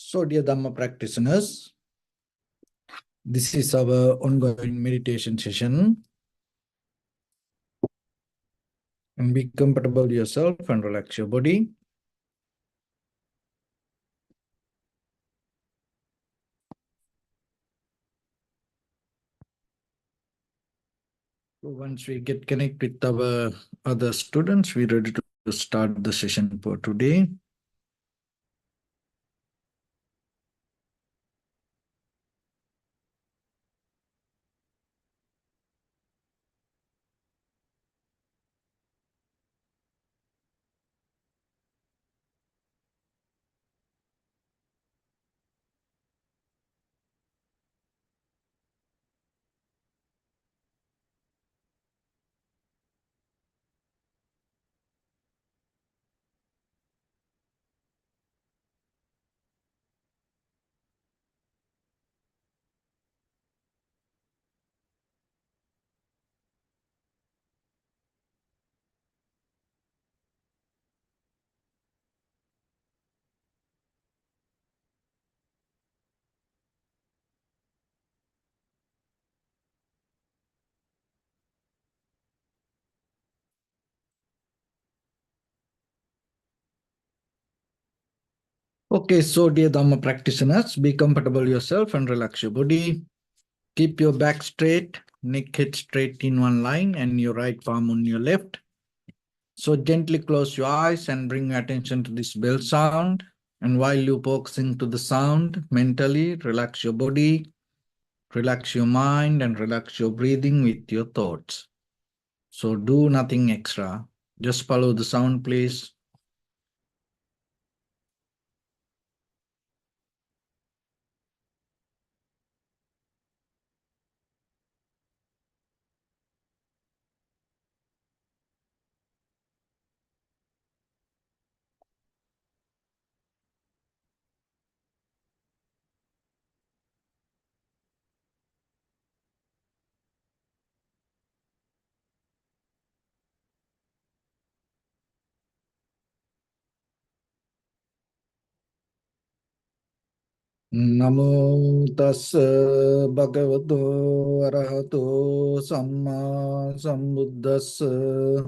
So, dear Dhamma practitioners, this is our ongoing meditation session. And be comfortable yourself and relax your body. So once we get connected with our other students, we're ready to start the session for today. Okay, so dear Dhamma practitioners, be comfortable yourself and relax your body. Keep your back straight, neck head straight in one line, and your right palm on your left. So gently close your eyes and bring your attention to this bell sound. And while you focusing to the sound, mentally relax your body, relax your mind, and relax your breathing with your thoughts. So do nothing extra. Just follow the sound, please. Namo tassa bhagavato arahato samma sambuddhassa.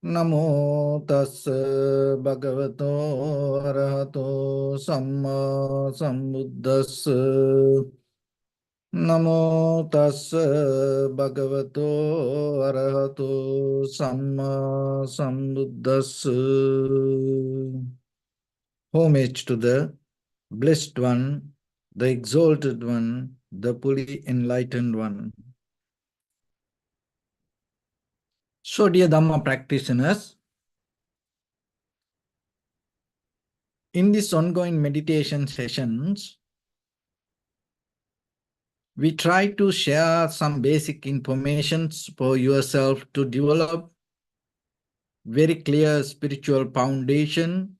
Namo tassa bhagavato arahato samma sambuddhassa. Namo tassa bhagavato arahato samma sambuddhassa. Homage to the Blessed One, the Exalted One, the fully Enlightened One. So, dear Dhamma practitioners, in these ongoing meditation sessions, we try to share some basic information for yourself to develop very clear spiritual foundation.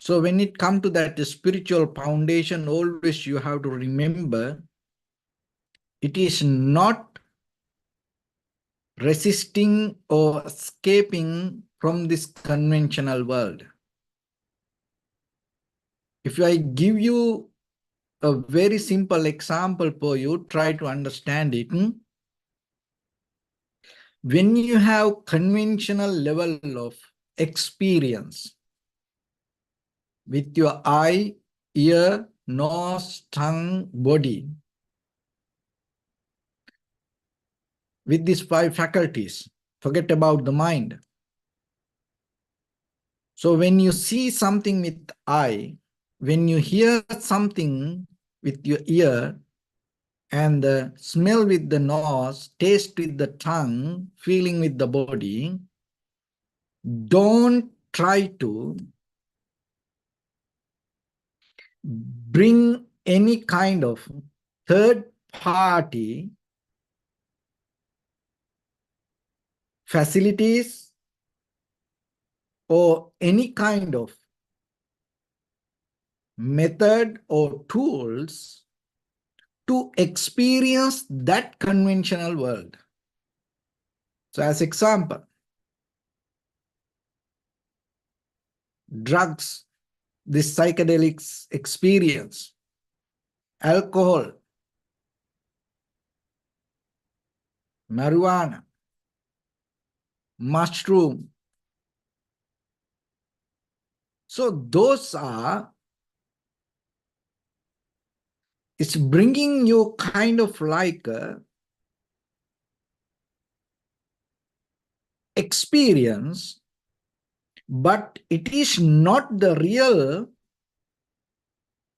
So when it comes to that spiritual foundation, always you have to remember, it is not resisting or escaping from this conventional world. If I give you a very simple example for you, try to understand it. When you have conventional level of experience with your eye, ear, nose, tongue, body, with these five faculties, forget about the mind. So when you see something with eye, when you hear something with your ear, and smell with the nose, taste with the tongue, feeling with the body, don't try to bring any kind of third party facilities or any kind of method or tools to experience that conventional world. So as example, drugs this psychedelic experience, alcohol, marijuana, mushroom. So those are, it's bringing you kind of like a experience, but it is not the real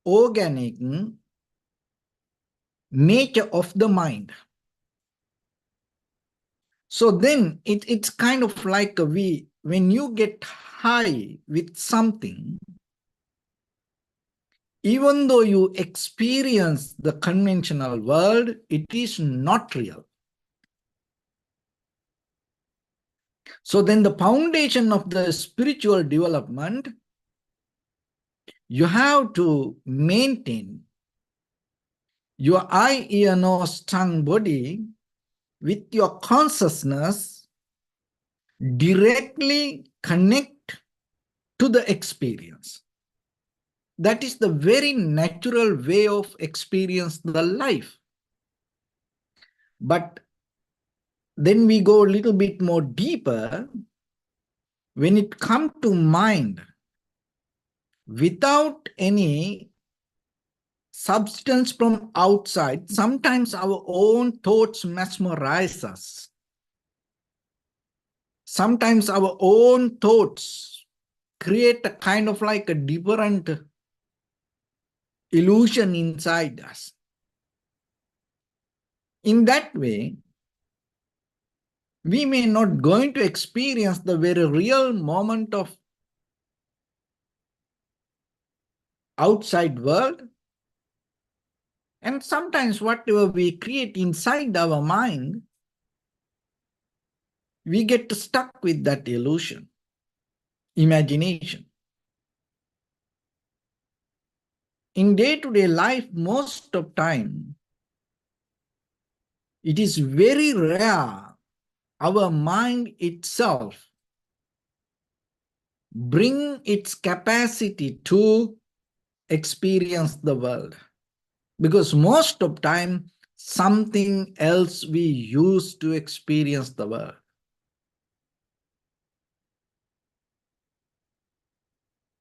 organic nature of the mind. So then it's kind of like when you get high with something, even though you experience the conventional world, it is not real. So then the foundation of the spiritual development, you have to maintain your eye, ear, nose, tongue, body with your consciousness directly connect to the experience. That is the very natural way of experience the life. But then we go a little bit more deeper. When it comes to mind, without any substance from outside, sometimes our own thoughts mesmerize us. Sometimes our own thoughts create a kind of like a different illusion inside us. In that way, we may not going to experience the very real moment of outside world. And sometimes whatever we create inside our mind, we get stuck with that illusion, imagination. In day-to-day life, most of time, it is very rare our mind itself bring its capacity to experience the world. Because most of time, something else we use to experience the world.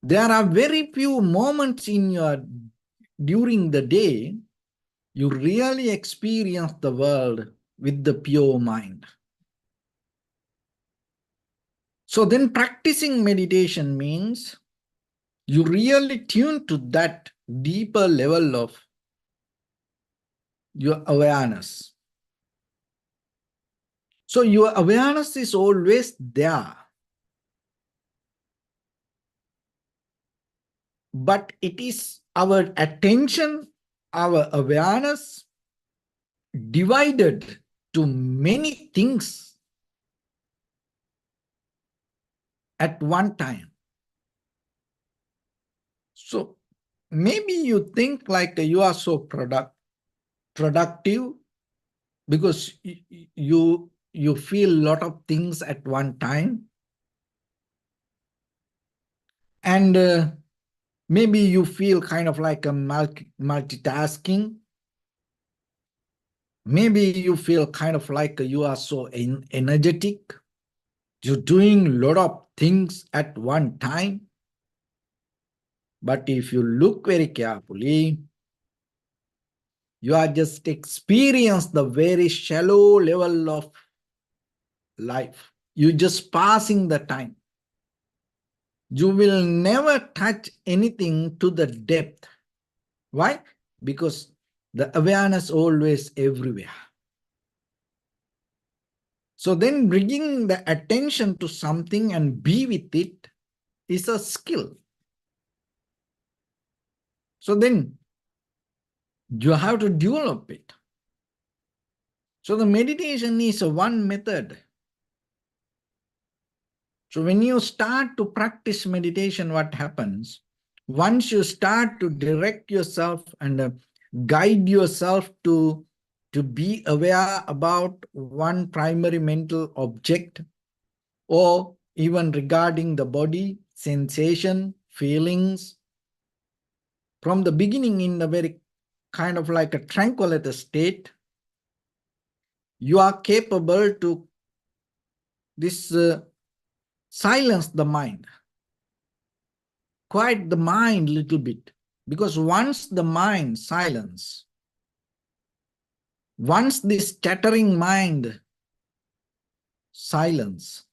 There are very few moments during the day, you really experience the world with the pure mind. So then practicing meditation means you really tune to that deeper level of your awareness. So your awareness is always there. But it is our attention, our awareness divided to many things at one time. So maybe you think like you are so productive because you feel a lot of things at one time. And maybe you feel kind of like a multitasking. Maybe you feel kind of like you are so energetic. You're doing a lot of things at one time. But if you look very carefully, you are just experience the very shallow level of life. You're just passing the time. You will never touch anything to the depth. Why? Because the awareness always everywhere. So then bringing the attention to something and be with it is a skill. So then you have to develop it. So the meditation is one method. So when you start to practice meditation, what happens? Once you start to direct yourself and guide yourself to be aware about one primary mental object, or even regarding the body, sensation, feelings, from the beginning in a very kind of like a tranquility state, you are capable to silence the mind, quiet the mind little bit. Because once the mind silence, once this chattering mind silence,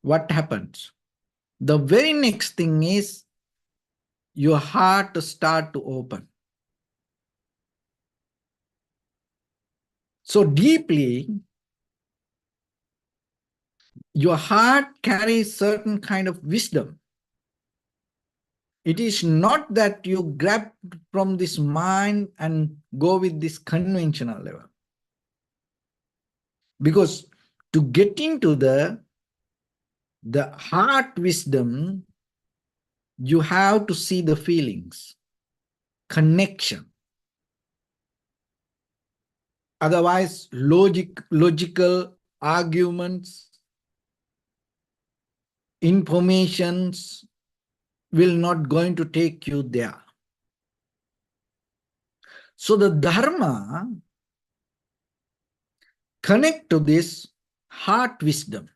what happens? The very next thing is your heart start to open. So deeply, your heart carries certain kind of wisdom. It is not that you grab from this mind and go with this conventional level. Because to get into the heart wisdom, you have to see the feelings, connection. Otherwise, logical arguments, informations will not going to take you there. So the Dharma connect to this heart wisdom.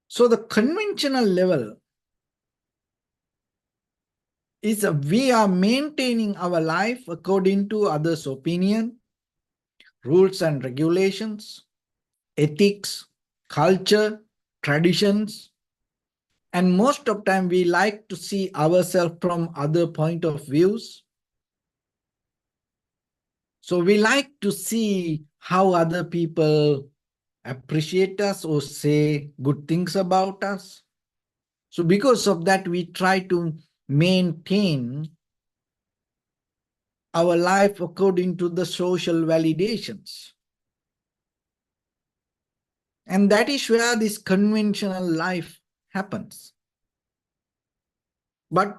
So the conventional level is we are maintaining our life according to others' opinion, rules and regulations, ethics, culture, traditions. And most of time we like to see ourselves from other point of views. So we like to see how other people appreciate us or say good things about us. So because of that, we try to maintain our life according to the social validations. And that is where this conventional life happens. But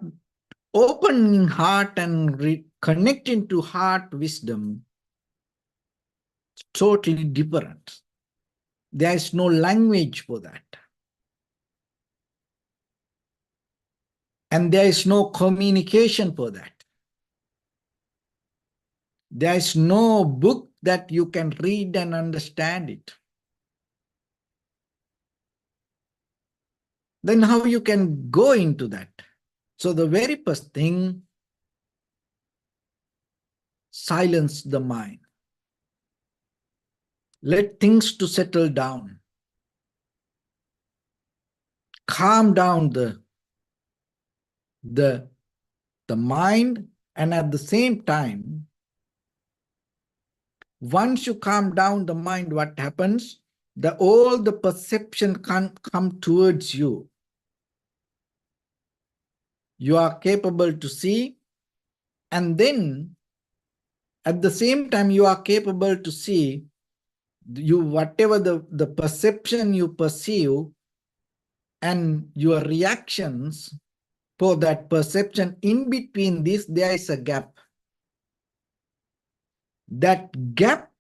opening heart and connecting to heart wisdom is totally different. There is no language for that. And there is no communication for that. There is no book that you can read and understand it. Then how you can go into that? So the very first thing, silence the mind. Let things to settle down. Calm down the mind, and at the same time, once you calm down the mind, what happens? All the perception can come towards you. You are capable to see, and then at the same time you are capable to see whatever the perception you perceive and your reactions for that perception. In between this, there is a gap. That gap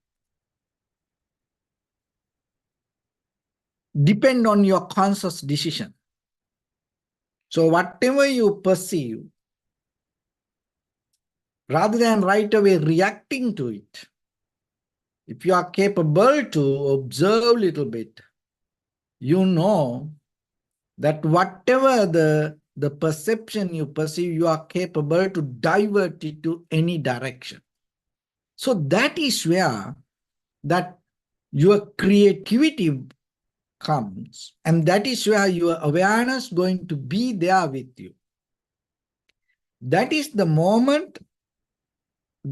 depends on your conscious decision. So whatever you perceive, rather than right away reacting to it, if you are capable to observe a little bit, you know that whatever the perception you perceive, you are capable to divert it to any direction. So that is where that your creativity comes, and that is where your awareness going to be there with you. That is the moment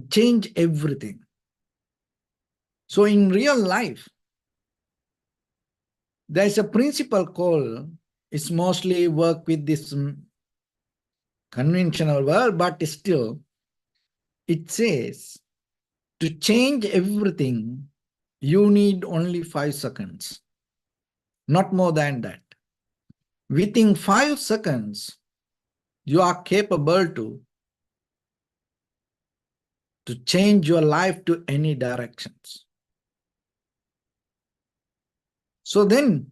change everything. So in real life, there is a principle called, it's mostly work with this conventional world, but still it says to change everything, you need only 5 seconds, not more than that. Within 5 seconds, you are capable to change your life to any directions. So then,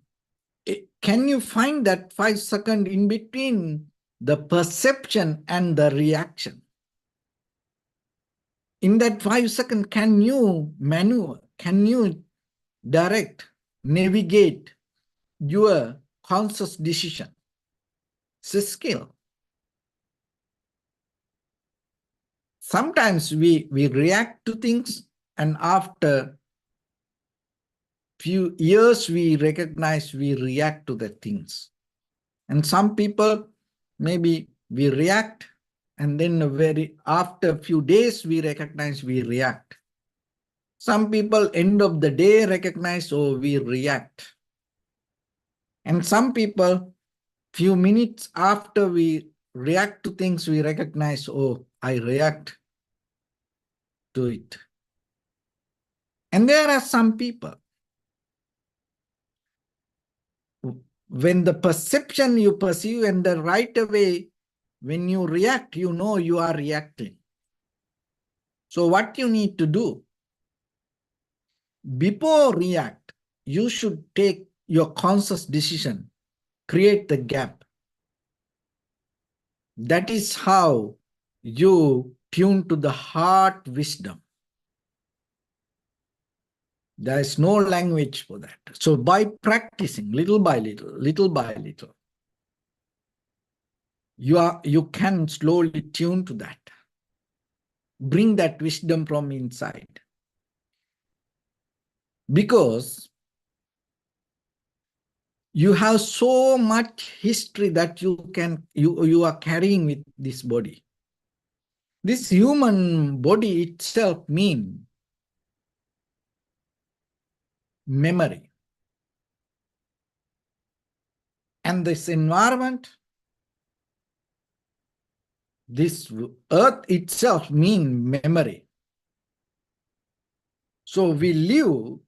can you find that 5 seconds in between the perception and the reaction. In that 5 seconds, can you maneuver, can you direct, navigate your conscious decision? It's a skill. Sometimes we react to things, and after few years we recognize we react to the things. And some people, maybe we react, and then after a few days we recognize we react. Some people end of the day recognize, oh, we react. And some people, few minutes after we react to things, we recognize, oh, I react to it. And there are some people, when the perception you perceive and the right away, when you react, you know you are reacting. So what you need to do, before react, you should take your conscious decision, create the gap. That is how you tune to the heart wisdom. There is no language for that. So by practicing little by little, you can slowly tune to that. Bring that wisdom from inside. Because you have so much history that you are carrying with this body. This human body itself means memory. And this environment, this earth itself means memory. So we live,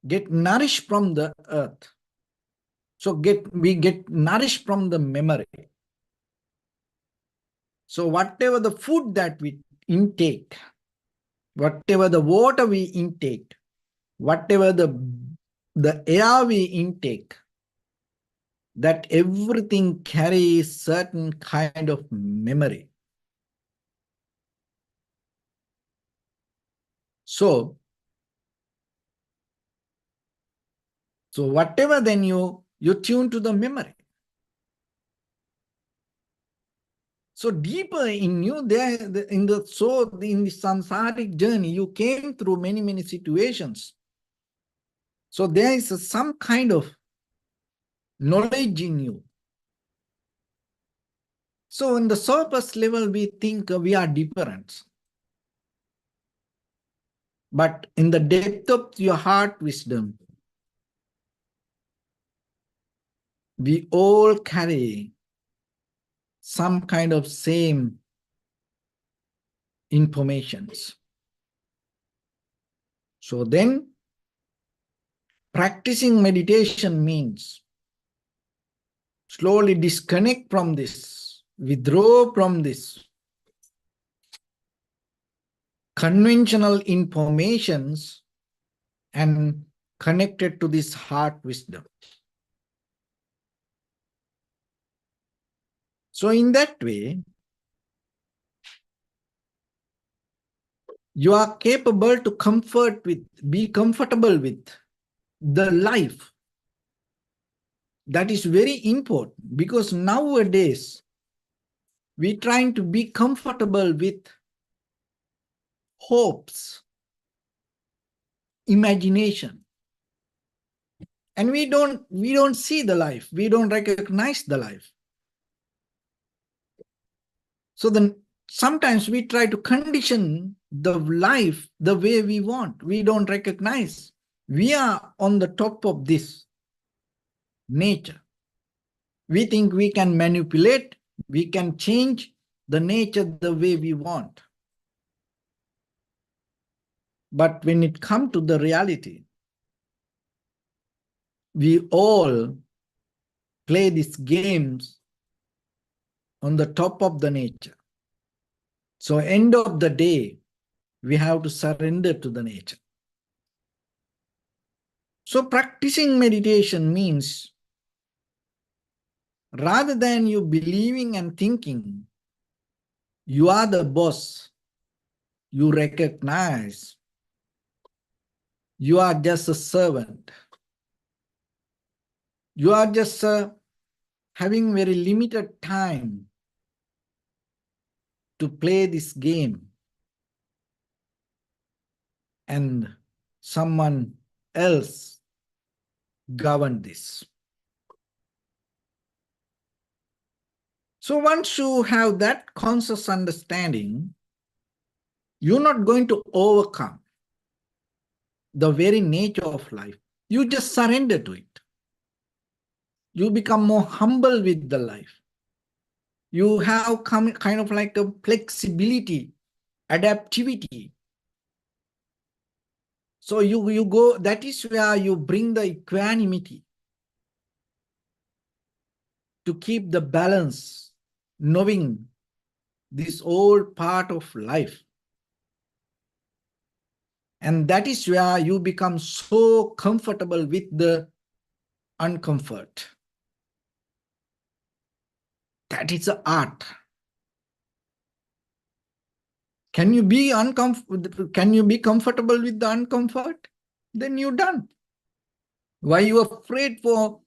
get nourished from the earth. So we get nourished from the memory. So whatever the food that we intake, whatever the water we intake, whatever the air we intake, that everything carries certain kind of memory. So whatever, then you tune to the memory. So deeper in you, in the samsaric journey, you came through many situations. So there is some kind of knowledge in you. So in the surface level, we think we are different. But in the depth of your heart wisdom, we all carry some kind of same informations. So then, practicing meditation means slowly disconnect from this, withdraw from this conventional informations and connected to this heart wisdom. So in that way, you are capable to be comfortable with the life. That is very important, because nowadays we're trying to be comfortable with hopes, imagination. And we don't see the life. We don't recognize the life. So then sometimes we try to condition the life the way we want. We don't recognize. We are on the top of this nature. We think we can manipulate, we can change the nature the way we want. But when it comes to the reality, we all play these games on the top of the nature. So end of the day, we have to surrender to the nature. So practicing meditation means Rather than you believing and thinking you are the boss, you recognize you are just a servant. You are just having very limited time to play this game, and someone else govern this. So once you have that conscious understanding, you're not going to overcome the very nature of life. You just surrender to it. You become more humble with the life. You have kind of like a flexibility, adaptivity. So you go, that is where you bring the equanimity to keep the balance, knowing this old part of life. And that is where you become so comfortable with the uncomfort. That is the art. Can you be comfortable with the uncomfort? Then you're done. Why you afraid to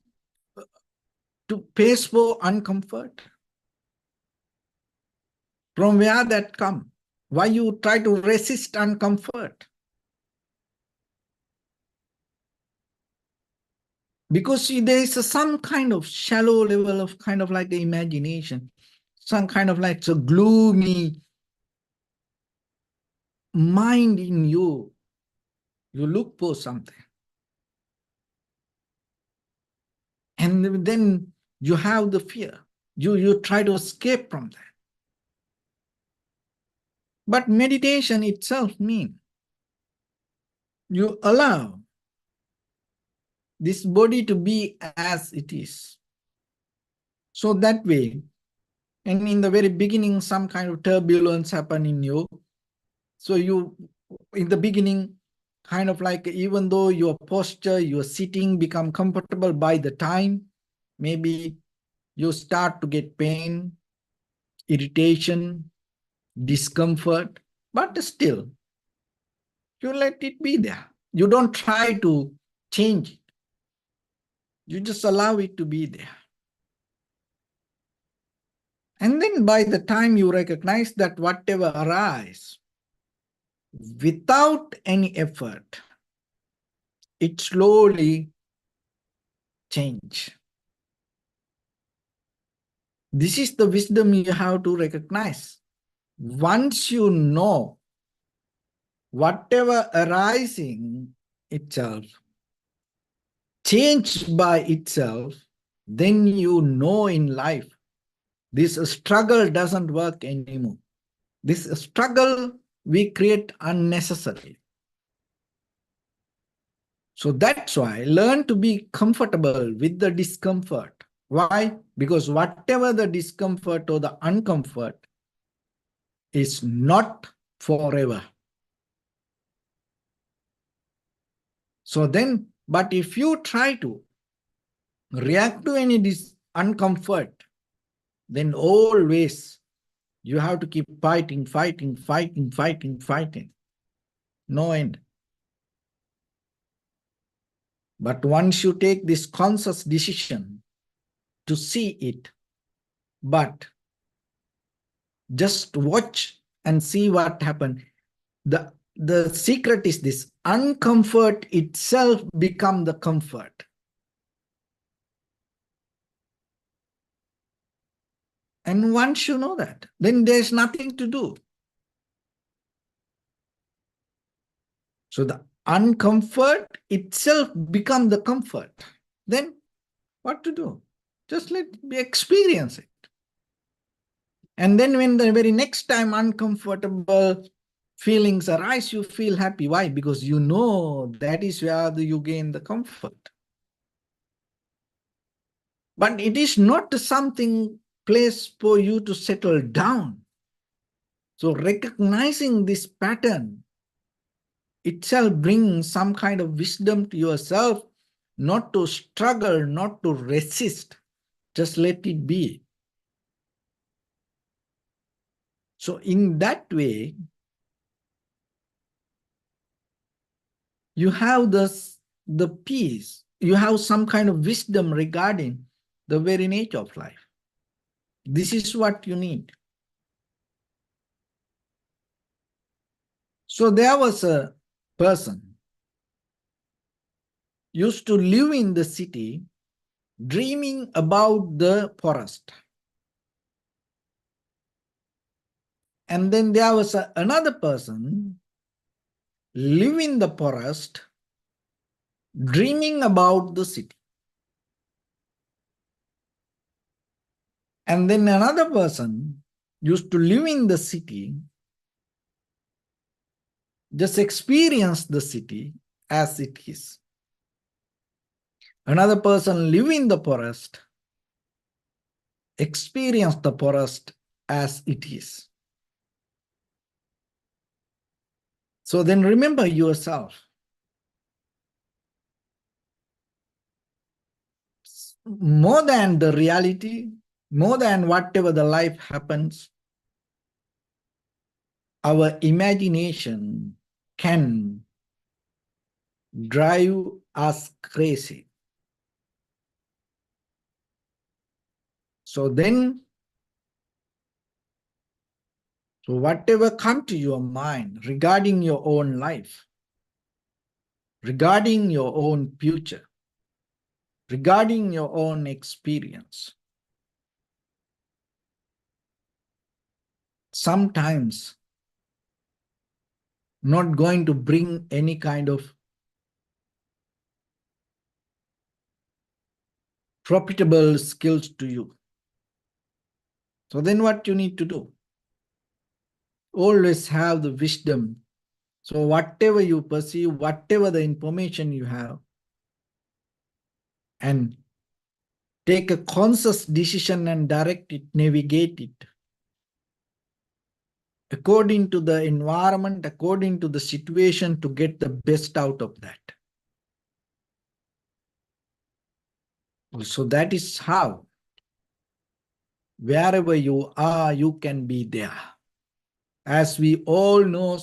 face for uncomfort? From where that come? Why you try to resist uncomfort? Because there is some kind of shallow level of kind of like the imagination, some kind of like a gloomy mind in you. You look for something. And then you have the fear. You try to escape from that. But meditation itself means you allow this body to be as it is. So that way, and in the very beginning, some kind of turbulence happen in you. So you, in the beginning, kind of like, even though your posture, your sitting become comfortable, by the time, maybe you start to get pain, irritation, discomfort, but still, you let it be there. You don't try to change it. You just allow it to be there. And then by the time you recognize that whatever arises, without any effort, it slowly change. This is the wisdom you have to recognize. Once you know whatever arising itself, changed by itself, then you know in life, this struggle doesn't work anymore. This struggle we create unnecessarily. So that's why learn to be comfortable with the discomfort. Why? Because whatever the discomfort or the uncomfort is not forever. So then, but if you try to react to any uncomfort, then always you have to keep fighting, fighting, fighting, fighting, fighting. No end. But once you take this conscious decision to see it, but just watch and see what happens. The secret is this: uncomfort itself become the comfort. And once you know that, then there's nothing to do. So the uncomfort itself become the comfort. Then what to do? Just let me experience it. And then when the very next time uncomfortable feelings arise, you feel happy. Why? Because you know that is where you gain the comfort. But it is not something place for you to settle down. So recognizing this pattern itself brings some kind of wisdom to yourself, not to struggle, not to resist, Just let it be. So in that way, you have the peace. You have some kind of wisdom regarding the very nature of life. This is what you need. So there was a person used to live in the city dreaming about the forest. And then there was another person live in the forest dreaming about the city. And then another person used to live in the city, just experience the city as it is. Another person live in the forest, experience the forest as it is. So then remember yourself. More than the reality, more than whatever the life happens, our imagination can drive us crazy. So then, so whatever come to your mind regarding your own life, regarding your own future, regarding your own experience, sometimes not going to bring any kind of profitable skills to you. So then what you need to do? Always have the wisdom. So whatever you perceive, whatever the information you have, and take a conscious decision and direct it, navigate it according to the environment, according to the situation, to get the best out of that. So that is how, wherever you are, you can be there. As we all know,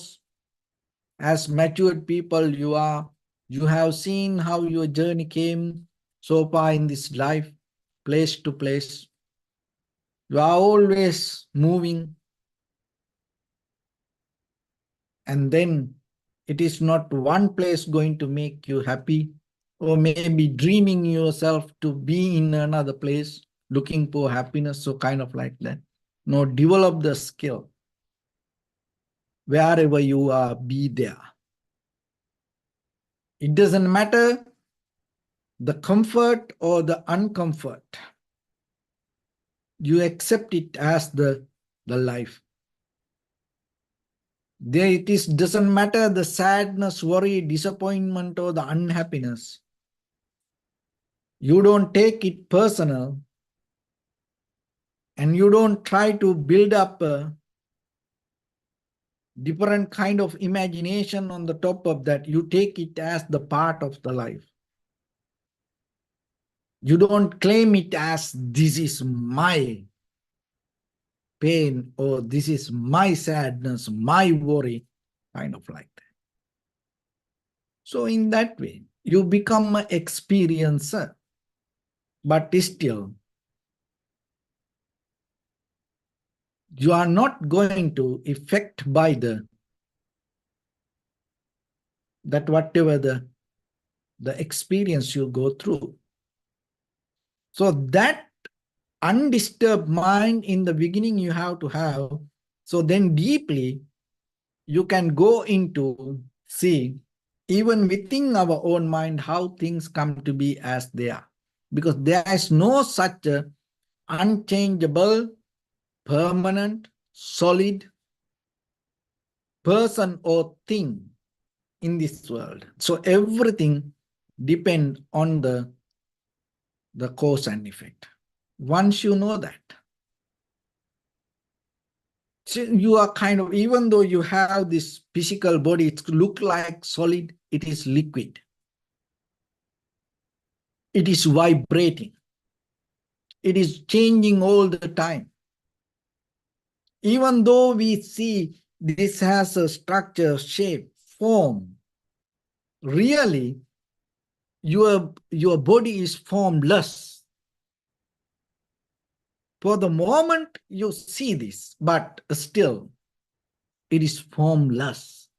as matured people you have seen how your journey came so far in this life, place to place. You are always moving, and then it is not one place going to make you happy, or maybe dreaming yourself to be in another place looking for happiness, so kind of like that. No, develop the skill. Wherever you are, be there. It doesn't matter the comfort or the uncomfort. You accept it as the life. There it is, doesn't matter the sadness, worry, disappointment, or the unhappiness. You don't take it personal, and you don't try to build up a different kind of imagination on the top of that. You take it as the part of the life. You don't claim it as this is my pain, or this is my sadness, my worry, kind of like that. So in that way, you become an experiencer, but still, you are not going to affect by that whatever the experience you go through. So that undisturbed mind in the beginning you have to have. So then deeply you can go into see even within our own mind how things come to be as they are. Because there is no such a unchangeable, permanent, solid person or thing in this world. So everything depends on the cause and effect. Once you know that, so you are kind of, even though you have this physical body, it looks like solid, it is liquid. It is vibrating. It is changing all the time. Even though we see this has a structure, shape, form, really your body is formless. For the moment you see this, but still it is formless.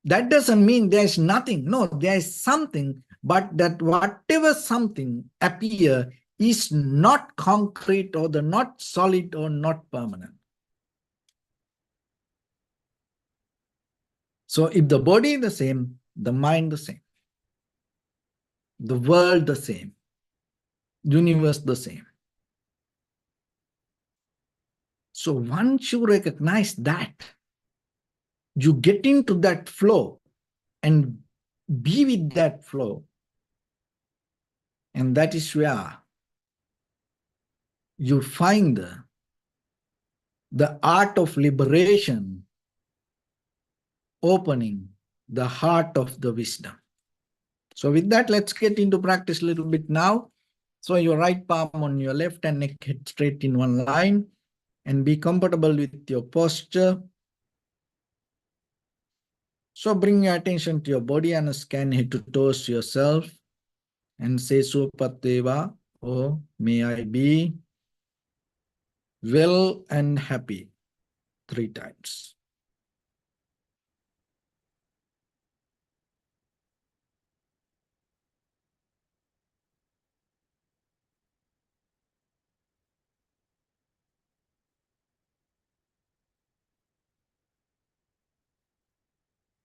That doesn't mean there's nothing. No, there is something, but that whatever something appear is not concrete or the not solid or not permanent. So if the body is the same, the mind the same, the world the same, universe the same. So once you recognize that, you get into that flow and be with that flow. And that is where you find the art of liberation opening the heart of the wisdom. So with that, let's get into practice a little bit now. So your right palm on your left and neck head straight in one line, and be comfortable with your posture. So bring your attention to your body and scan head to toes yourself and say Supateva, or may I be well and happy 3 times.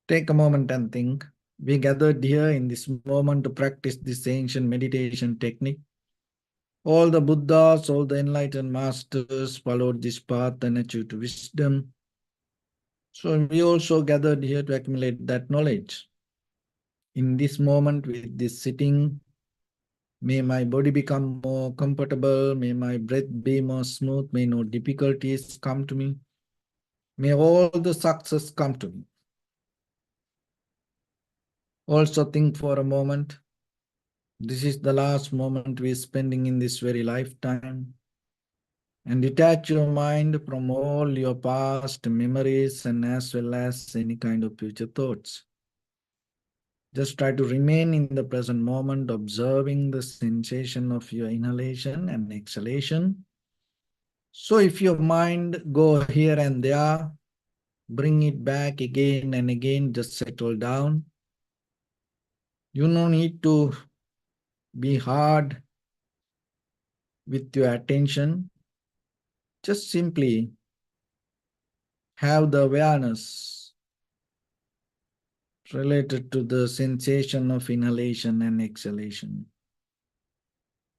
Take a moment and think. We gathered here in this moment to practice this ancient meditation technique. All the Buddhas, all the enlightened masters followed this path and achieved wisdom. So we also gathered here to accumulate that knowledge. In this moment, with this sitting, may my body become more comfortable, may my breath be more smooth, may no difficulties come to me, may all the success come to me. Also think for a moment, this is the last moment we're spending in this very lifetime. And detach your mind from all your past memories and as well as any kind of future thoughts. Just try to remain in the present moment, observing the sensation of your inhalation and exhalation. So if your mind go here and there, bring it back again and again, just settle down. You no need to be hard with your attention. Just simply have the awareness related to the sensation of inhalation and exhalation.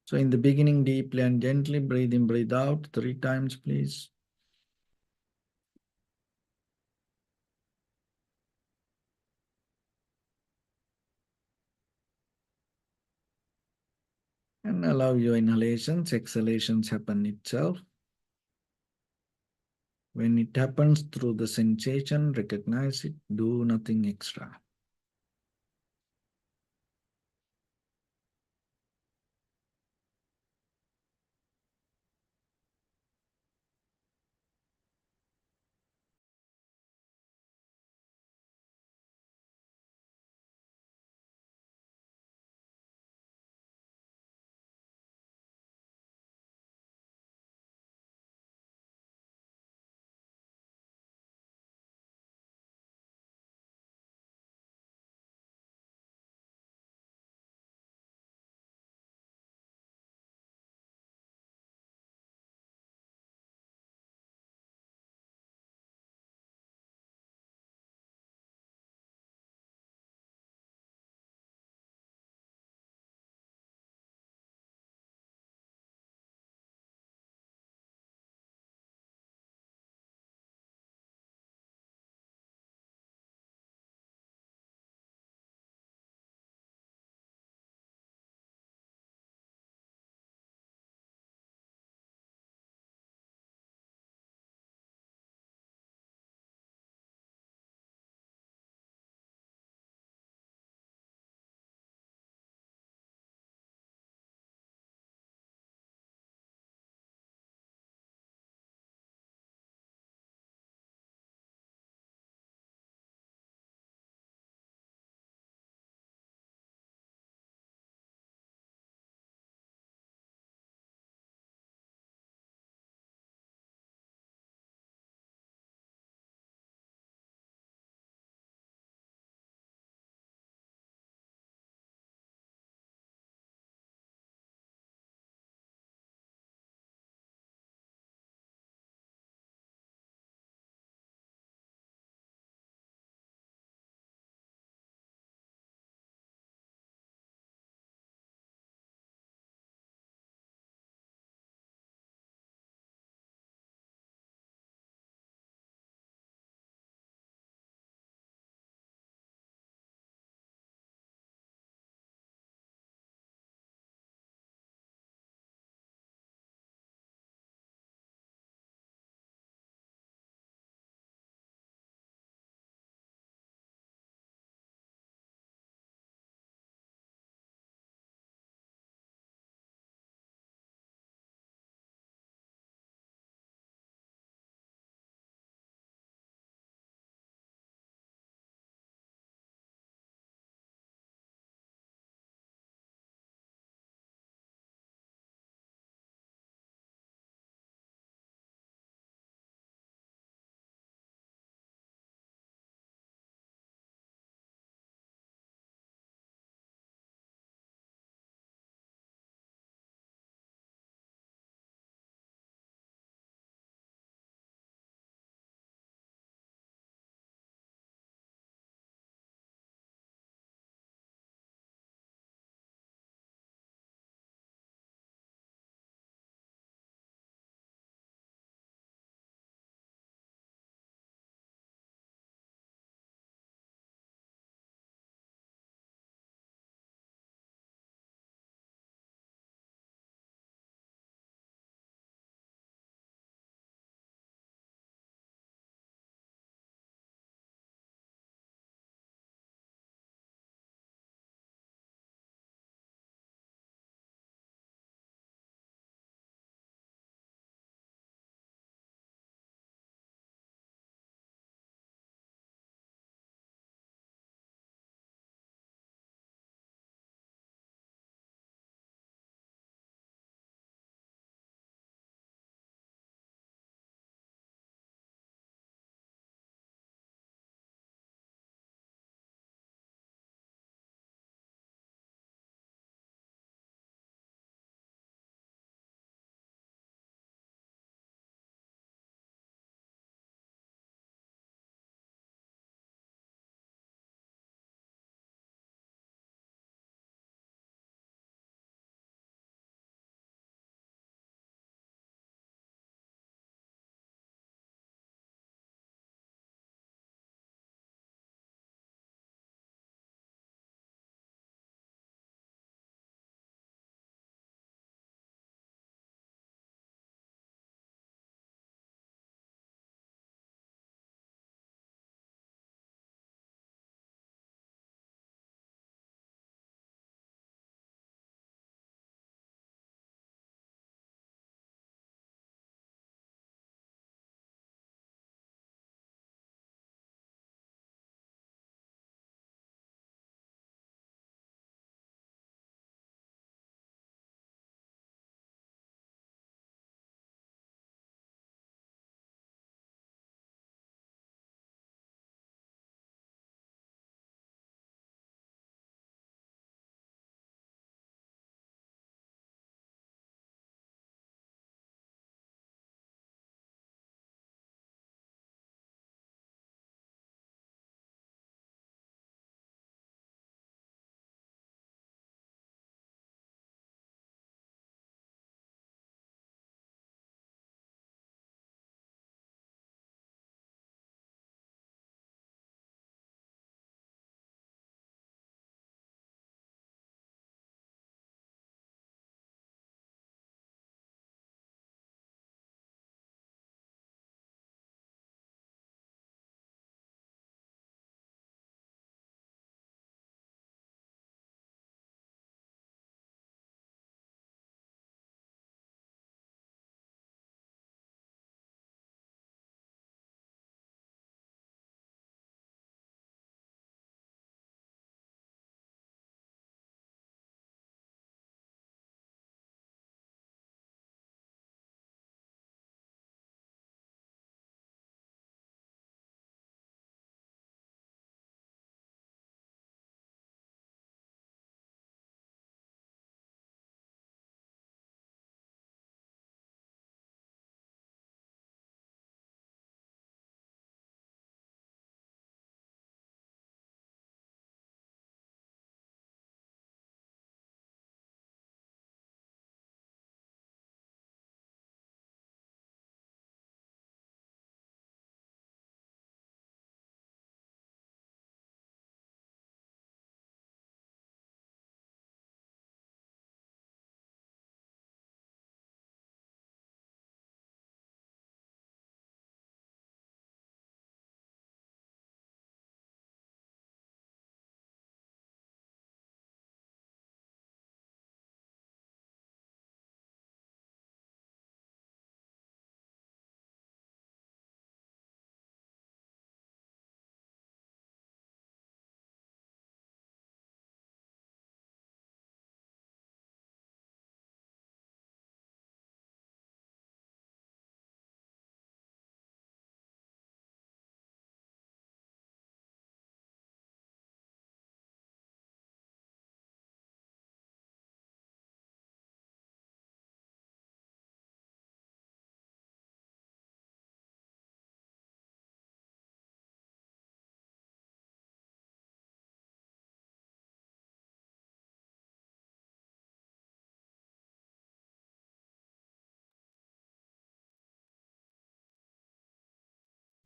So in the beginning, deeply and gently breathe in, breathe out 3 times, please. And allow your inhalations, exhalations happen itself. When it happens through the sensation, recognize it, do nothing extra.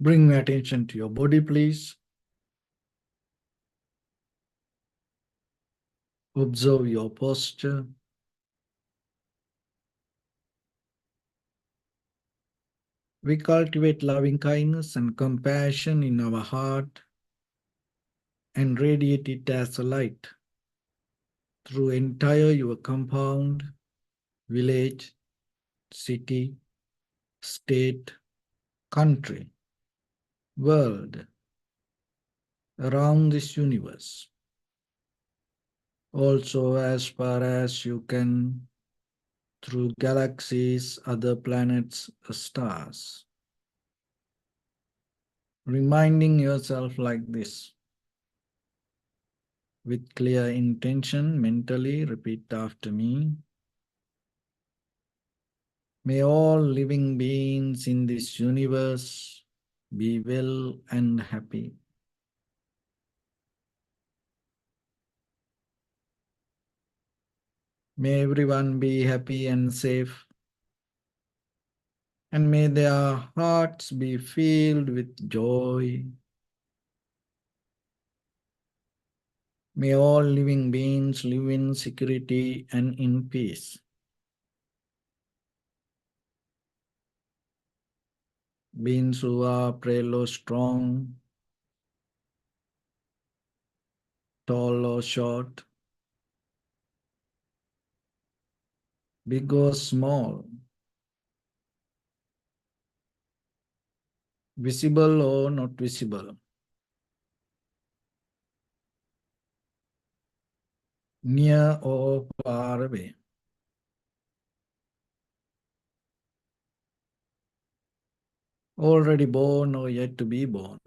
Bring your attention to your body, please. Observe your posture. We cultivate loving kindness and compassion in our heart and radiate it as a light through entire your compound, village, city, state, country, world, around this universe. Also, as far as you can, through galaxies, other planets, stars. Reminding yourself like this. With clear intention, mentally repeat after me. May all living beings in this universe be well and happy. May everyone be happy and safe. And may their hearts be filled with joy. May all living beings live in security and in peace. Beings who are frail or strong, tall or short, big or small, visible or not visible, near or far away. Already born or yet to be born.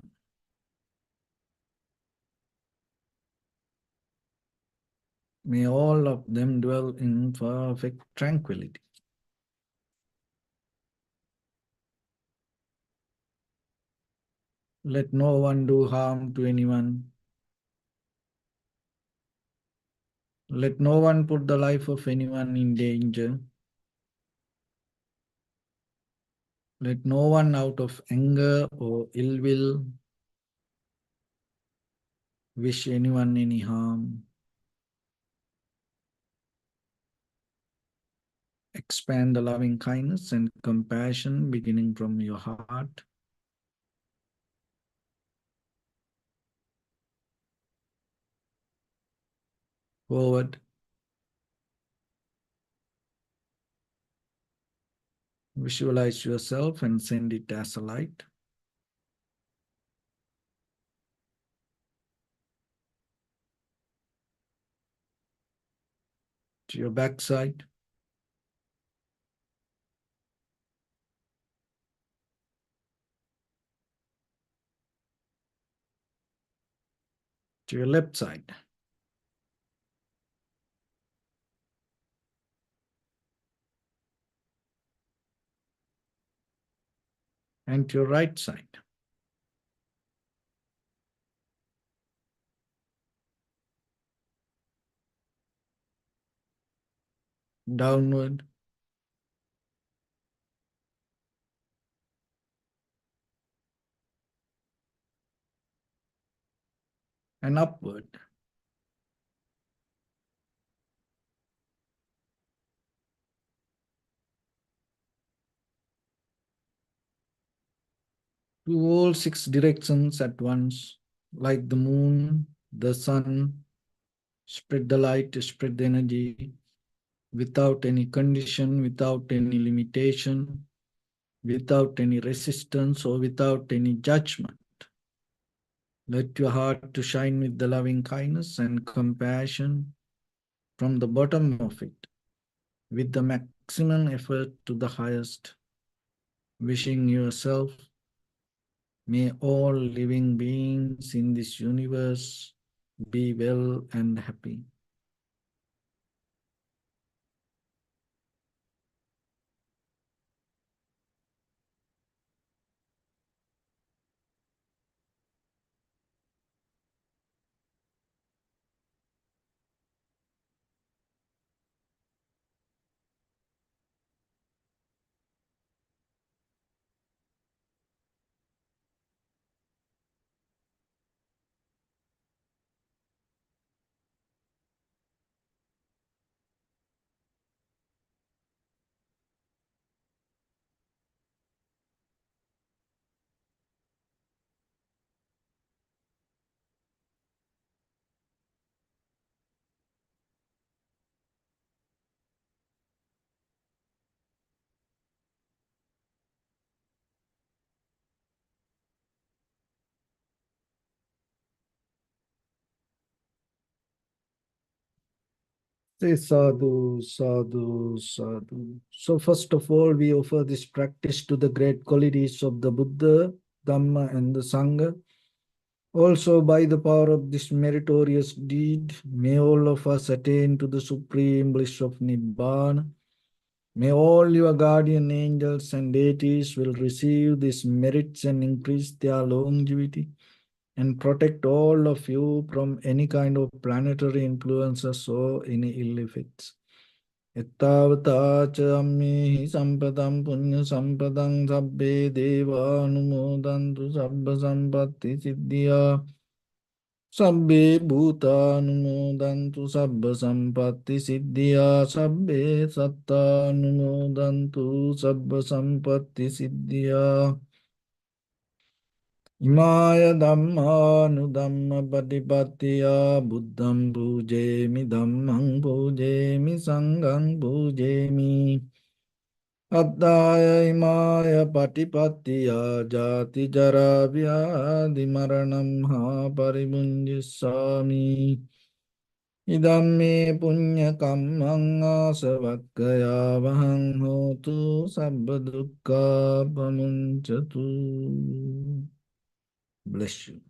May all of them dwell in perfect tranquility. Let no one do harm to anyone. Let no one put the life of anyone in danger. Let no one out of anger or ill will wish anyone any harm. Expand the loving kindness and compassion beginning from your heart. Forward. Visualize yourself and send it as a light. To your backside. To your left side. And to your right side. Downward. And upward. To all six directions at once, like the moon, the sun, spread the light, spread the energy, without any condition, without any limitation, without any resistance or without any judgment. Let your heart to shine with the loving kindness and compassion from the bottom of it, with the maximum effort to the highest, wishing yourself, may all living beings in this universe be well and happy. Say sadhu, sadhu, sadhu. So first of all, we offer this practice to the great qualities of the Buddha, Dhamma, and the Sangha. Also, by the power of this meritorious deed, may all of us attain to the supreme bliss of Nibbana. May all your guardian angels and deities will receive these merits and increase their longevity and protect all of you from any kind of planetary influences or any ill effects. Ettavata cha ammehi sampadam punya sampadam sabbe deva anumodantu sabba sampatti siddhya. Sabbe bhuta anumodantu sabba sampatti siddhya. Sabbe satta anumodantu sabba sampatti siddhya. Imaya Dhamma Dhamma Patipattiya Buddham Pujemi Dhammam Pujemi Sangham Pujemi Addaya Imaya Patipattiya Jati Jara Vyadhi Maranam Ha Paribunjisami Idamme Punya Kammang Asavakkaya Vahang Hotu Sabba Dukkha Pamunchatu. Bless you.